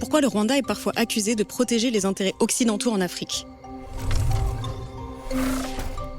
pourquoi le Rwanda est parfois accusé de protéger les intérêts occidentaux en Afrique.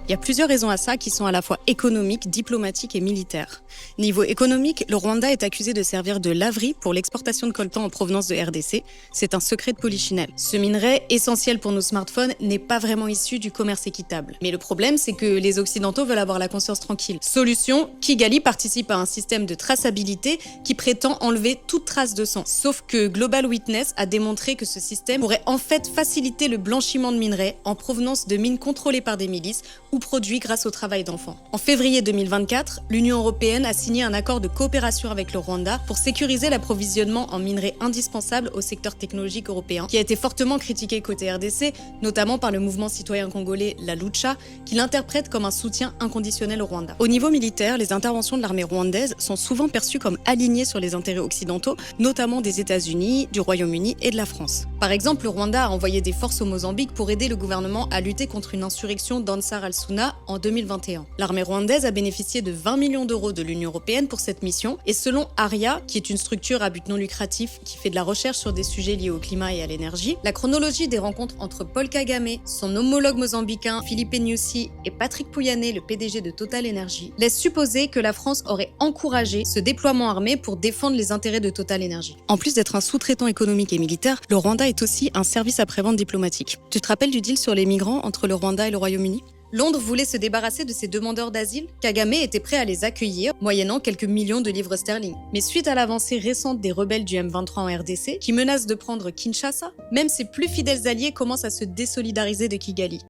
Il y a plusieurs raisons à ça qui sont à la fois économiques, diplomatiques et militaires. Niveau économique, le Rwanda est accusé de servir de laverie pour l'exportation de coltan en provenance de RDC. C'est un secret de polichinelle. Ce minerai, essentiel pour nos smartphones, n'est pas vraiment issu du commerce équitable. Mais le problème, c'est que les Occidentaux veulent avoir la conscience tranquille. Solution, Kigali participe à un système de traçabilité qui prétend enlever toute trace de sang. Sauf que Global Witness a démontré que ce système pourrait en fait faciliter le blanchiment de minerais en provenance de mines contrôlées par des milices ou produits grâce au travail d'enfants. En février 2024, l'Union européenne a signé un accord de coopération avec le Rwanda pour sécuriser l'approvisionnement en minerais indispensables au secteur technologique européen, qui a été fortement critiqué côté RDC, notamment par le mouvement citoyen congolais La Lucha, qui l'interprète comme un soutien inconditionnel au Rwanda. Au niveau militaire, les interventions de l'armée rwandaise sont souvent perçues comme alignées sur les intérêts occidentaux, notamment des États-Unis, du Royaume-Uni et de la France. Par exemple, le Rwanda a envoyé des forces au Mozambique pour aider le gouvernement à lutter contre une insurrection d'Ansar al-Sunna en 2021. L'armée rwandaise a bénéficié de 20 millions d'euros de l'Union européenne pour cette mission, et selon ARIA, qui est une structure à but non lucratif qui fait de la recherche sur des sujets liés au climat et à l'énergie, la chronologie des rencontres entre Paul Kagame, son homologue mozambicain Philippe Nyusi et Patrick Pouyanné, le PDG de Total Energy, laisse supposer que la France aurait encouragé ce déploiement armé pour défendre les intérêts de Total Energy. En plus d'être un sous-traitant économique et militaire, le Rwanda est aussi un service après-vente diplomatique. Tu te rappelles du deal sur les migrants entre le Rwanda et le Royaume-Uni ? Londres voulait se débarrasser de ses demandeurs d'asile. Kagame était prêt à les accueillir, moyennant quelques millions de livres sterling. Mais suite à l'avancée récente des rebelles du M23 en RDC, qui menacent de prendre Kinshasa, même ses plus fidèles alliés commencent à se désolidariser de Kigali.